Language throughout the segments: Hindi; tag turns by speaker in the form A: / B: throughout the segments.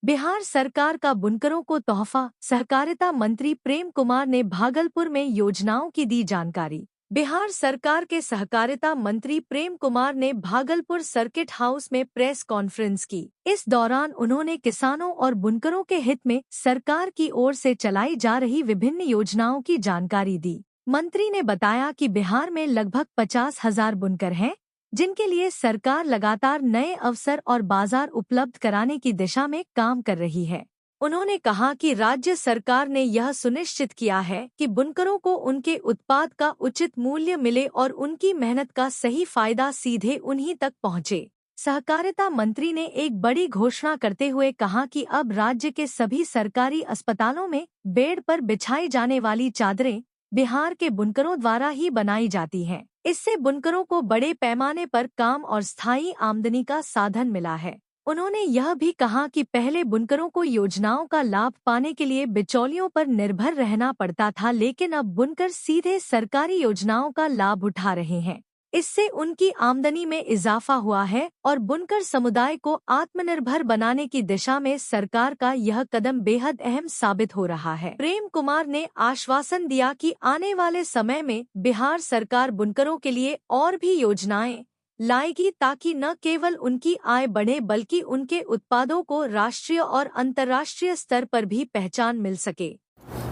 A: बिहार सरकार का बुनकरों को तोहफा, सहकारिता मंत्री प्रेम कुमार ने भागलपुर में योजनाओं की दी जानकारी। बिहार सरकार के सहकारिता मंत्री प्रेम कुमार ने भागलपुर सर्किट हाउस में प्रेस कॉन्फ्रेंस की। इस दौरान उन्होंने किसानों और बुनकरों के हित में सरकार की ओर से चलाई जा रही विभिन्न योजनाओं की जानकारी दी। मंत्री ने बताया कि बिहार में लगभग 50,000 बुनकर हैं, जिनके लिए सरकार लगातार नए अवसर और बाजार उपलब्ध कराने की दिशा में काम कर रही है। उन्होंने कहा कि राज्य सरकार ने यह सुनिश्चित किया है कि बुनकरों को उनके उत्पाद का उचित मूल्य मिले और उनकी मेहनत का सही फायदा सीधे उन्हीं तक पहुंचे। सहकारिता मंत्री ने एक बड़ी घोषणा करते हुए कहा कि अब राज्य के सभी सरकारी अस्पतालों में बेड पर बिछाई जाने वाली चादरें बिहार के बुनकरों द्वारा ही बनाई जाती हैं। इससे बुनकरों को बड़े पैमाने पर काम और स्थायी आमदनी का साधन मिला है। उन्होंने यह भी कहा कि पहले बुनकरों को योजनाओं का लाभ पाने के लिए बिचौलियों पर निर्भर रहना पड़ता था, लेकिन अब बुनकर सीधे सरकारी योजनाओं का लाभ उठा रहे हैं। इससे उनकी आमदनी में इजाफा हुआ है और बुनकर समुदाय को आत्मनिर्भर बनाने की दिशा में सरकार का यह कदम बेहद अहम साबित हो रहा है। प्रेम कुमार ने आश्वासन दिया कि आने वाले समय में बिहार सरकार बुनकरों के लिए और भी योजनाएं लाएगी, ताकि न केवल उनकी आय बढ़े बल्कि उनके उत्पादों को राष्ट्रीय और अंतर्राष्ट्रीय स्तर पर भी पहचान मिल सके।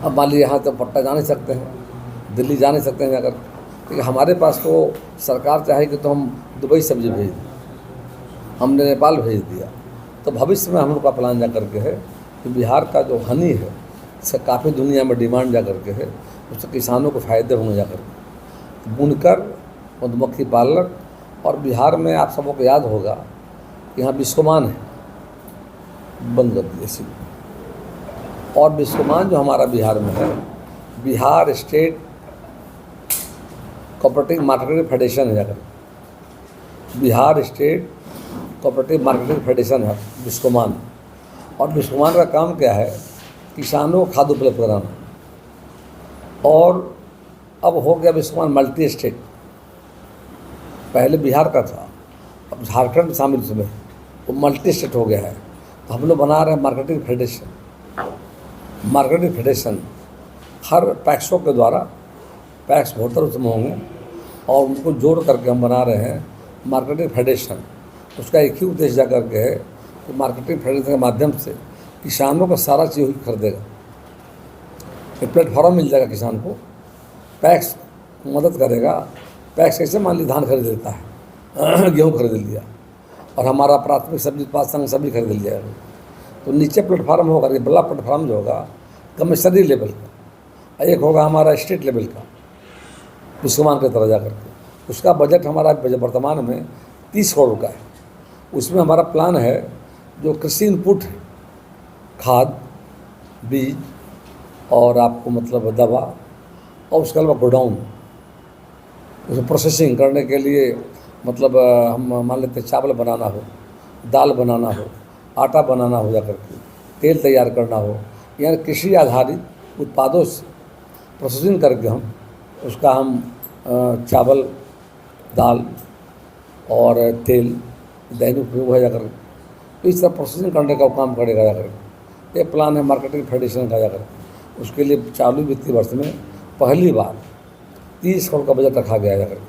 B: अब मान लीजिए यहाँ तो पट्टा जा नहीं सकते हैं, दिल्ली जा नहीं सकते हैं जाकर, क्योंकि हमारे पास तो सरकार चाहेगी तो हम दुबई सब्जी भेज दें, हमने नेपाल भेज दिया। तो भविष्य में हम लोग का प्लान जा करके है कि बिहार का जो हनी है इसका काफ़ी दुनिया में डिमांड जा करके है, उससे किसानों को फ़ायदे होंगे जा करके। बुनकर, मधुमक्खी पालक, और बिहार में आप सबको याद होगा कि यहाँ बिस्कोमान है, बंद कर दिए इसी। और बिस्कोमान जो हमारा बिहार में है, Bihar state cooperative marketing federation है जाकर, Bihar state cooperative marketing federation है बिस्कोमान। और बिस्कोमान का काम क्या है? किसानों को खाद उपलब्ध कराना। और अब हो गया बिस्कोमान मल्टी स्टेट, पहले बिहार का था, अब झारखंड शामिल उसमें, वो मल्टी स्टेट हो गया है। तो हम लोग बना रहे हैं मार्केटिंग फेडरेशन। मार्केटिंग फेडरेशन हर पैक्सों के द्वारा, पैक्स होटल उसमें होंगे और उनको जोड़ करके हम बना रहे हैं मार्केटिंग फेडरेशन। उसका एक ही उद्देश्य जा करके है कि मार्केटिंग फेडरेशन के माध्यम से किसानों का सारा चीज़ खरीदेगा। एक प्लेटफॉर्म मिल जाएगा किसान को, पैक्स मदद करेगा। पैक्स कैसे मान लीजिए धान खरीद लेता है, गेहूँ खरीद लिया, और हमारा प्राथमिक सब्जी उत्पाद संघ सभी खरीद लिया। तो नीचे प्लेटफार्म होगा, ये बड़ा प्लेटफार्म जो होगा कमिश्नरी लेवल का, एक होगा हमारा स्टेट लेवल का बिस्कोमान की तरह जा करके। उसका बजट हमारा वर्तमान में 30 करोड़ का है। उसमें हमारा प्लान है जो कृषि इनपुट है, खाद, बीज और आपको मतलब दवा, और उसके अलावा गोडाउन, उसमें प्रोसेसिंग करने के लिए मतलब हम मान लेते हैं चावल बनाना हो, दाल बनाना हो, आटा बनाना हो, जाकर के तेल तैयार करना हो, यानी कृषि आधारित उत्पादों से प्रोसेसिंग करके हम उसका चावल, दाल और तेल दैनिक उपयोग है जाकर, तो इस तरह प्रोसेसिंग करने का काम करेगा जाकर। ये प्लान है मार्केटिंग फेडरेशन का जाकर। उसके लिए चालू वित्तीय वर्ष में पहली बार 30 करोड़ का बजट रखा गया जाकर।